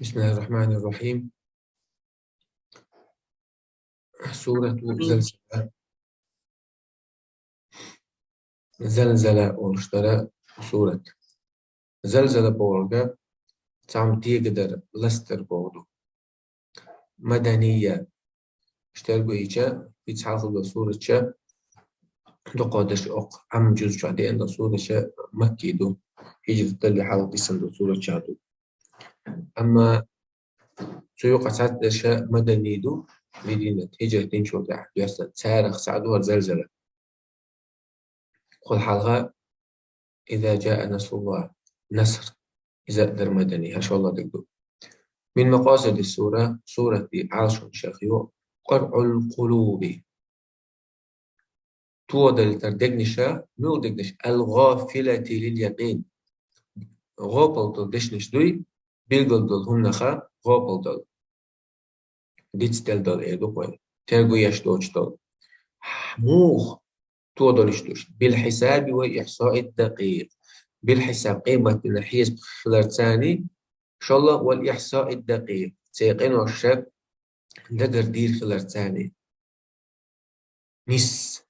بسم الله الرحمن الرحيم. سورة زلزلة. زلزلة واشترى سورة زلزلة بورغا تعم تيقدر لستر بوردو مدنية اشترقوا إيجا يتحافظ سورة شا دقادش أق عم جزء شعدي أن سورة شا مكيدو هجر تلي حاول تسند سورة شادو أما سيوق عسات شا مدنيدو مدينة هجر تنشو تحت يسد سارخ سعدوها زلزلة قل حلغة إذا جاء نصر الله نصر إذا أقدر مدني إن شاء الله تقدر. من مقاصد السورة سورة عرش شاخيو قرع القلوب تودل تردقنشا نودقنش الغافلة لليقين غابل دل دشنش دوي بيلقل دل هنخا غابل دل ديتس دل دل إيدو قوي ترقو يشتوش دل موخ تودلش دوش بالحساب وإحصاء الدقيق بالحساب قيمة الحيز خلال إن شاء الله والإحصاء الدقيق سيقين والشاب دقر دير خلال ثاني نس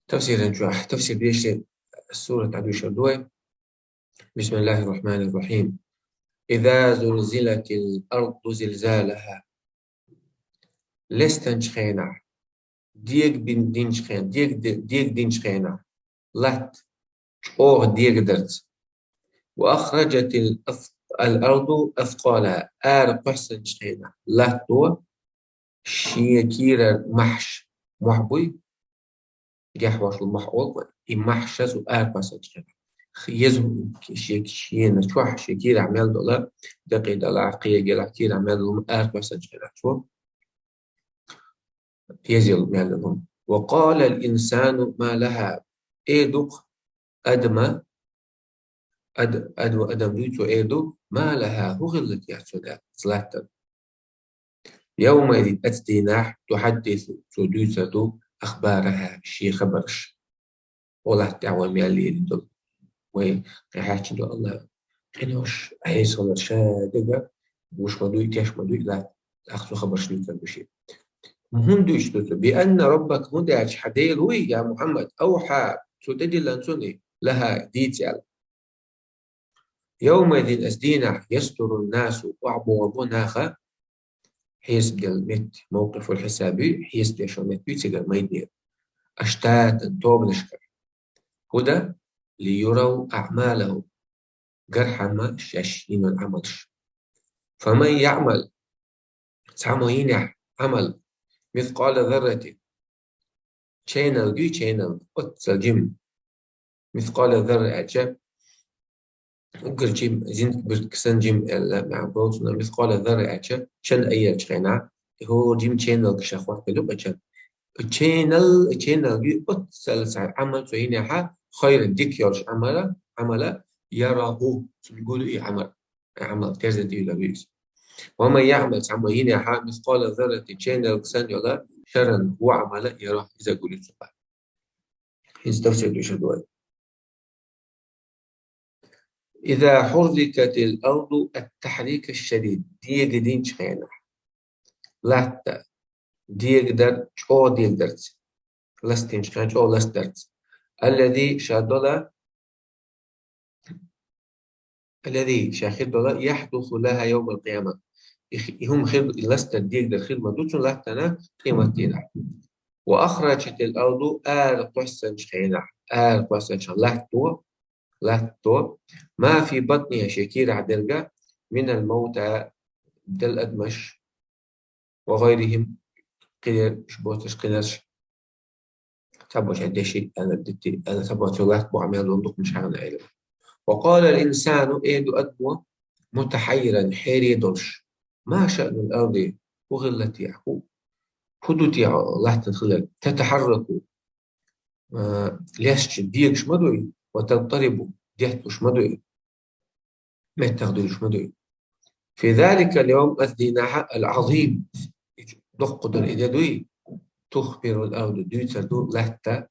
تفسير نجاح تفسير بيش السورة تعدو شردوي. بسم الله الرحمن الرحيم. إذا زلزلت الأرض زلزالها لستنش خينا ديك بن دينش خين ديك دينش خينا لات أوغ ديك درت وأخرجت الأرض أثقالها قحسن شخينا لا تو شيكير محش محبوي جحوش المحول محشز قحسن شخينا يزو شيكين شوح شيكير عمل دولا دقي دولا عقية جل كير عمل لهم قحسن شخينا شو يزيل مالهم. وقال الإنسان ما لها إيدق أدم أدم دوتو إيدو ما لها هو غلت يحسودا صلاة يومئذ أتديناح تحدث سدوسة أخبارها شي خبرش ولا تعوى ميالي دول ويحاكي دول الله إنوش أي صلاة شادقة وش مدوي تيش مدوي لا أخذ خبرش دوتو بشي مهندوش دوتو بأن ربك مدعش حديل وي يا محمد أوحى سددي لنسوني لها ديتيال يومئذ أسدينا يستر الناس وعبوابوناخا حيس مت موقف الحسابي حيس مت بيتسجل ما يدير أشتات توب نشكر هدى ليروا أعماله جرحا ما شاشين العملش فمن يعمل ساموين عمل مثقال ذرة channel دي channel أتسل جيم مثقال ذرة أجاب أقر جيم زين بركسن جيم مع بوتنا مثقال ذرة أجاب شن أي شغنا هو جيم channel كشخوات كلوب أجاب channel دي أتسل سعر عمل سوينها خير ديك يرش عمل يراه يقولوا إيه عمل كذا دي لبيس وما يعمل ساموين مثقال ذرة channel كسن يلا شرا هو عمل يراه إذا قلت سبحان يستفسر بشدوي. إذا حركت الأرض التحريك الشديد ديك دين شخينا لا ديك در شو ديك درت لستين شخين شو لسترت الذي شادولا الذي شاخد دولا يحدث لها يوم القيامة هم خير لستر ديك در خير مدوتون لاتنا قيمتنا وأخرجت الأرض قحسن شخينا قحسن شخينا لا تو ما في بطنها شكير عدلقة من الموتى دل أدمش وغيرهم قدر شبوتش قدرش تبوش عندي شيء أنا تبوش الله بعمل وندق مش عن علم. وقال الإنسان إيدو أدمو متحيرا حيري دلش ما شأن الأرض وغلت يعقوب حدود الله تدخل تتحرك ليش ديكش مدوي وتضطرب ديحتوش مدوي ما تاخدوش مدوي في ذلك اليوم الديناح العظيم دق الإدادوي تخبر الأرض دوتر دو لحتى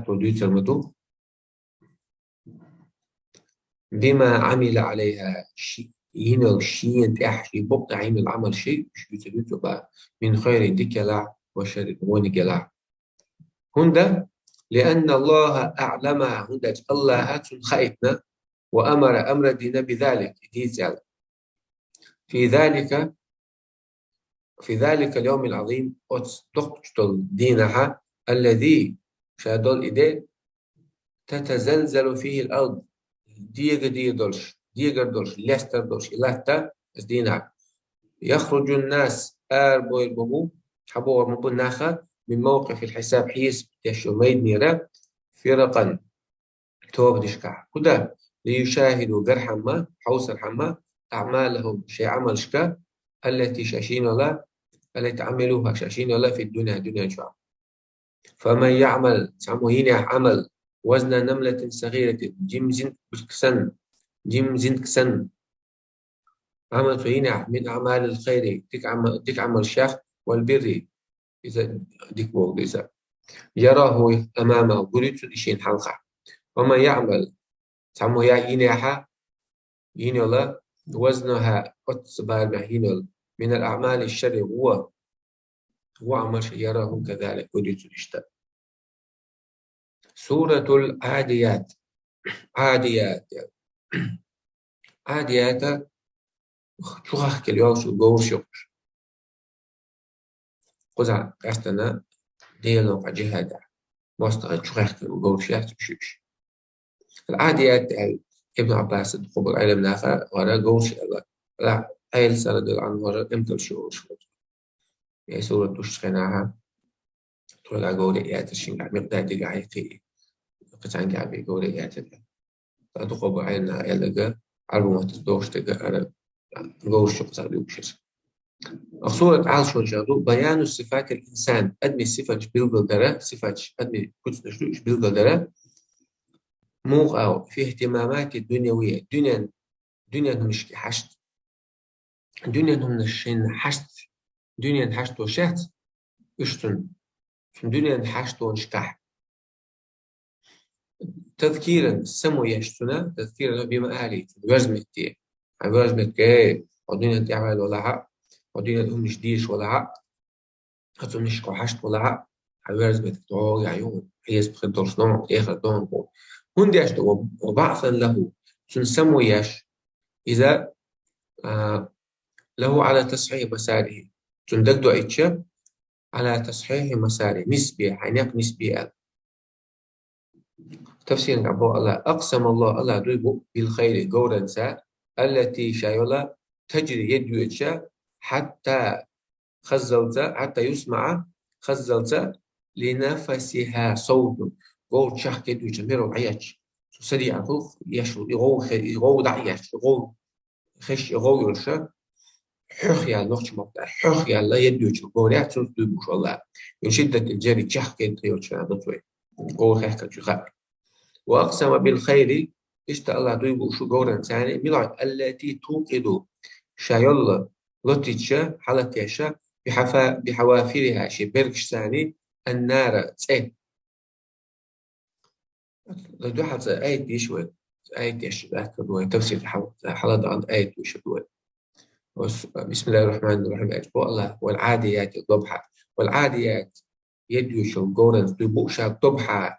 دوتر مدو بما عمل عليها شيء هنا الشيء تحشي بقى عمل عمل شيء مش بتبقى من خير ديكلا وشر ونجلا هندا لأن الله أعلم هندا الله هاتون خيتنا وأمر أمر دينا بذلك في ذلك في ذلك اليوم العظيم تقتل دينها الذي شادول إيدي تتزلزل فيه الأرض ديجر دولش ليستر دولش إلاتا دينا يخرج الناس بوي البمو حبوا مبناخا من موقف الحساب حيس يشوميد نيرا فرقا توب دشكا كدا ليشاهدوا جرحا ما حوصر حما أعمالهم شيء عمل شكا التي شاشين الله التي عملوها شاشين الله في الدنيا دنيا شعب فمن يعمل ساموهين عمل وزن نملة صغيرة جيم زين كسن عمل فينا من أعمال الخير تك عمل شاخ والبر إذا ديك بوغ إذا يراه أمامه بريد إشين حلقة ومن يعمل سامو يعينها ينولا وزنها أتصبار مهينول من الأعمال الشر هو عمل شيء يراه كذلك بريد الإشتاء سورة العاديات عاديات عاديات شو هحكي اليوم شو جوشك قزع قاستنا ديالو جهادا مستغل شو هحكي جوشيات بشوش العاديات ابن عباس الخبر علم ناخا ورا جوش لا أيل سنة عن ورا امتل شو يعني سورة تشخناها تقول جودة ياتشين مقدار دقائق قطعن قاعد جودة ياتشين تخبر علمنا يلقى عربو ما تصدوش تقى جوش قصر بيوشيس سورة عالشون جادو بيان صفات الإنسان أدمي صفة بيلغل درا صفة أدمي كنت نشوش بيلغل درا موقع في اهتمامات الدنيوية دنيا مش حشت دنيا نشين حشت دنيا حشت وشهت اشتن دنيا حشت ونشكح تذكيرا سمو يشتنا تذكيرا بما آلي وزمتي وزمتي ودنيا تعمل ولا حق ودنيا مش ديش ولا حق هتو مش كحشت ولا حق وزمتك تعوغ عيون هي بخدر شنو إخر دون بو هندي أشتو وبعثا له سنسمو يش إذا له على تصحيح مساره تندقدو إيتشا على تصحيح مساره نسبي حنيق نسبي تفسير عبو الله أقسم الله ريبو بالخير جورا سا التي شايولا تجري يد إيتشا حتى خزلتا حتى يسمع خزلتا لنفسها صوت قول شخ يد إيتشا ميرو عياتش سريع خوف يشو يغو دعياتش يغو خش يغو يرشا حخيا نوخش مبدا حخيا لا يدوش قولات تدوش والله من شدة الجري تشخ كنت يوش عضوي قول خيخ تشخ وأقسم بالخير إشتا الله دويبو شو قورا ثاني ملعب التي توقد شايلا لطيتشا حالتيشا بحوافرها شي بركش ثاني النار تسين لدو حتى آية ديشوي آية ديش تفسير حالة عن آية ديشوي بسم الله الرحمن الرحيم أجبو الله والعاديات ضبحا والعاديات يديوش الجورنز دبوشا ضبحا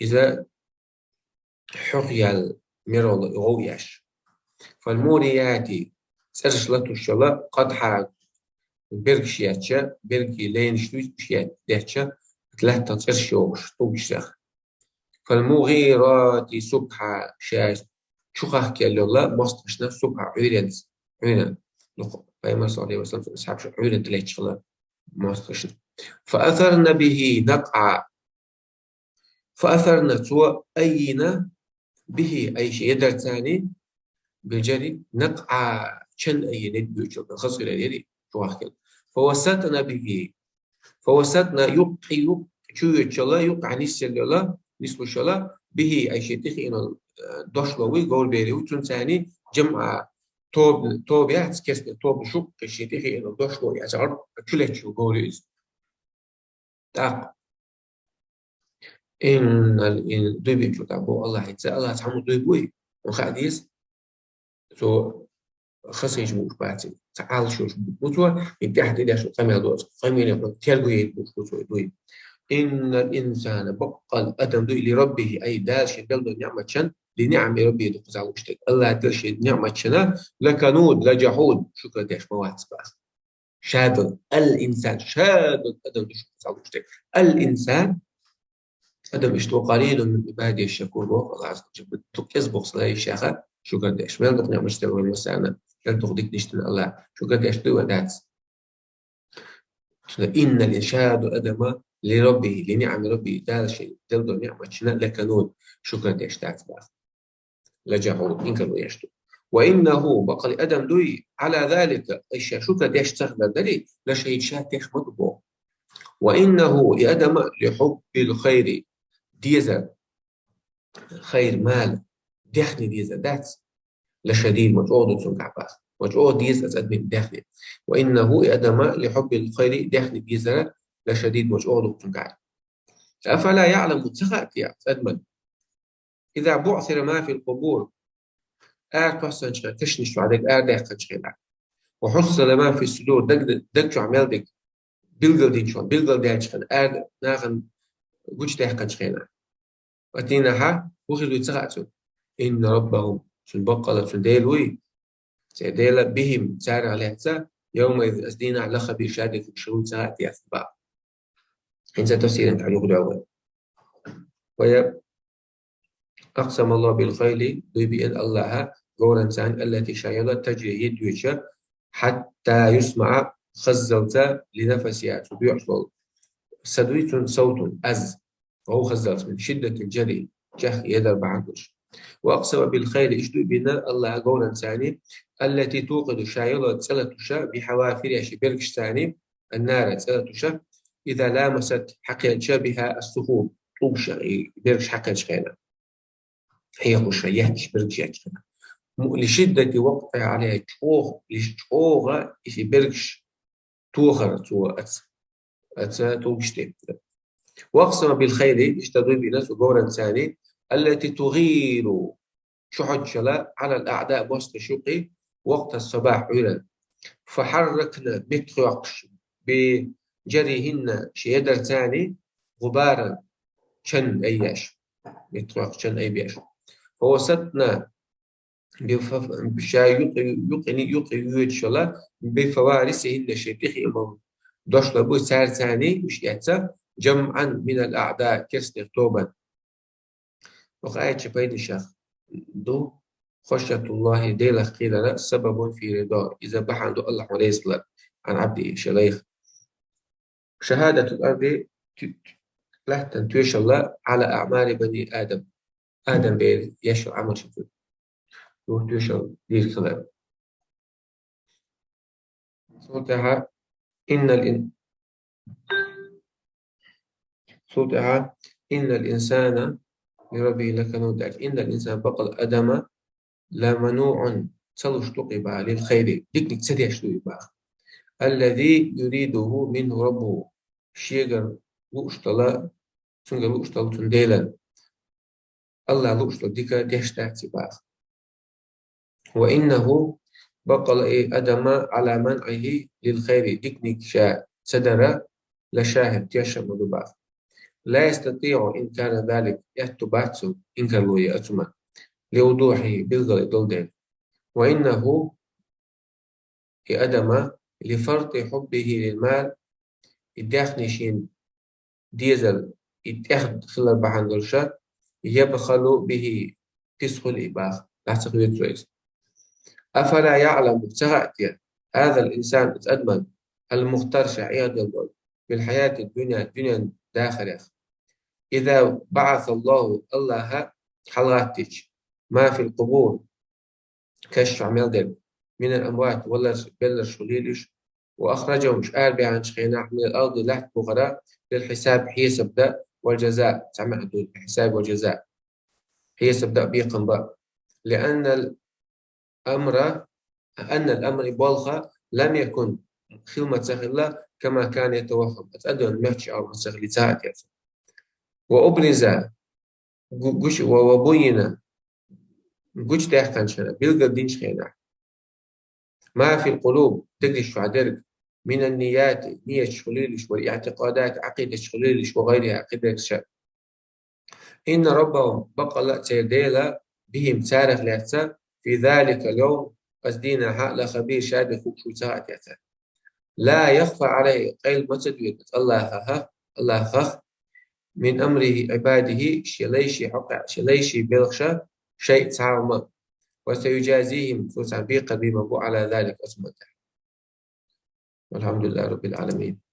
إذا حقيا الميرول غوياش فالموريات سرشلتو الشلا قدحا بركشياتشا بركي لين شتوشيات دهتشا ثلاثة ترشيوش طوشيخ فالمغيرات سبحا شاش شخخ كالله مستشنا سبحا عيرنز عيرن فإما صلى الله عليه وسلم في أصحاب عيرن تلاتش شلا مستشنا فأثرنا به نقع فأثرنا سوى أين به أي شيء يدر ثاني بالجري نقع شن أي ندبيوش خصر اليدي شخخ فوسطنا به فوسطنا يبقي شو يتشلا يقع نسل نسل شلا به أي شيء تخي إنه دشلوي قول بيري وتون ثاني جمع توب يعتس كسر توب شو كشيء تخي إنه دشلوي أزعر كله شو قوليز تاق إن دوبي شو تابو الله يتسأل الله تعمل دوبوي وخاديس So خصيش بوش باتي تعال شوش بوتوا يتحت إلى شو قمي دوت قمي يقول تلقي بوش بوتوا دوي إن الإنسان بقى الأدم دوي لربه أي دالش دل نعمة شن لنعم ربه دقزع وشتك الله دلش نعمة شنا لكنود لجحود شكرا ديش مواد سباس شادل الإنسان شادل أدم دوش قزع وشتك الإنسان أدم اشتو قليل من عباده الشكور والله عز وجل بتقص صلاة الشيخة شكرا ديش ما يلدق نعمة شتك والمسانة يلدق ديك نشتن الله شكرا ديش دوي ودات إن الإنشاد أدم لربه لنعم ربه دال شيء دل نعمة شنا لكنون شكرا ديشتات باخ لجحود إن كانوا يشتو وإنه بقى أدم دوي على ذلك إيش شكرا ديشتغل دلي لشيء شات ديش مطبوع وإنه لأدم لحب الخير ديزا خير مال دخني ديزا دات لشديد مجهود سنقع باخ مجهود ديز أزدمن دخني وإنه أدم لحب الخير دخني ديزا لشديد مجهود سنقع أفلا يعلم تخات يا أدمن إذا بعثر ما في القبور تحسن شغل تشنش عليك داخل شغل وحصل ما في الصدور دق شو عمل دق بيلقل دين شو بيلقل دين شغل ناخن وش داخل شغل وتينها وخذوا تخاتون إن ربهم سنبقى سنديلوي سيديل بهم سار عليه يوم إذ أسدينا على خبير شادك في شروط ساعات يثبع إن تفسير أنت على أول ويا أقسم الله بالخيل بأن الله غور إنسان التي شايلة تجري يدويشة حتى يسمع خزلت لنفسها بيحصل سدويت صوت أز وهو خزلت من شدة الجري جه يدر بعدش وأقسم بالخيل إشدو بنا الله غور إنساني التي توقد شايلة سلتشا بحوافرها شبركش ثاني النار سلتشا إذا لامست حقيقة بها السخون طوبشا بركش حقيقة شخينا هي قشرة يهتش بركش يهتشنا لشدة وقع عليها تشوغ لشوغة في بركش توخر تو توبشتي وأقسم بالخيل اشتدوا بناس وقورا ثاني التي تغير شحج شلا على الأعداء وسط شقي وقت الصباح علا فحركنا متخوقش بجريهن شيدر ثاني غبارا شن أياش متخوق شن أي بياش فوسطنا بشاي يقي يوتشلا بفوارسهن شيخ إمام دوش لبو سار ثاني مش يتسا جمعا من الأعداء كسر توبا وقاية شبيد الشيخ دو خشية الله ديلا قيل سبب في رضا إذا بحث الله وليس عن عبده شليخ شهادة الأرض لا تنتويش الله على أعمال بني آدم آدم بير يشو عمل شكل وتوشل دير كلام صوتها صوتها إن الإنسان لربه لكنود إن الإنسان بقى أدم لمنوع تلوش تقبع للخير ديك تسديش تقبع الذي يريده منه ربه شيغر لوشتلا سنجر لوشتلا تنديلا الله لوشتلا ديكا ديشتا تبع وإنه بقى أدم على منعه للخير ديكنيك شاء سدر لشاهد تيشم دباغ لا يستطيع إن كان ذلك يتبعث إن كان له يأتما لوضوحه بالغل دولدين وإنه أدم لفرط حبه للمال الداخنشين ديزل يتأخذ خلال بحندرشا يبخل به فسخ الإباخ تحت خلال أفلا يعلم سهأتي هذا الإنسان أدمن المخترش عياذ الله في الحياة الدنيا داخل إذا بعث الله حلغاتك ما في القبور كشف عمل من الأموات ولا بلش شليلش وأخرجهم شقال بعن شخيناح من الأرض لحت بغراء للحساب حيسب ده والجزاء سمع الحساب والجزاء حيسب ده بيقم بقى لأن الأمر بالغة لم يكن خلمة سهلة كما كان يتوهم أتأدون المحشي أو مسغلتات وأبرز وبين قوش تحتان شنا بيلقى دينش خينا ما في القلوب تقدش عدرك من النيات نية شغليلش والاعتقادات عقيدة شغليلش وغيرها عقيدة شر إن ربهم بقى لا تيديلا بهم تارك لحظة في ذلك اليوم قصدينا حق خبير شاد خوك شو ساعة لا يخفى عليه قيل متدوير الله خخ من أمره عباده شليشي حق شليشي بلغشة شيء تعامل وسيجازيهم سوسع بيقى بما على ذلك أسمته والحمد لله رب العالمين.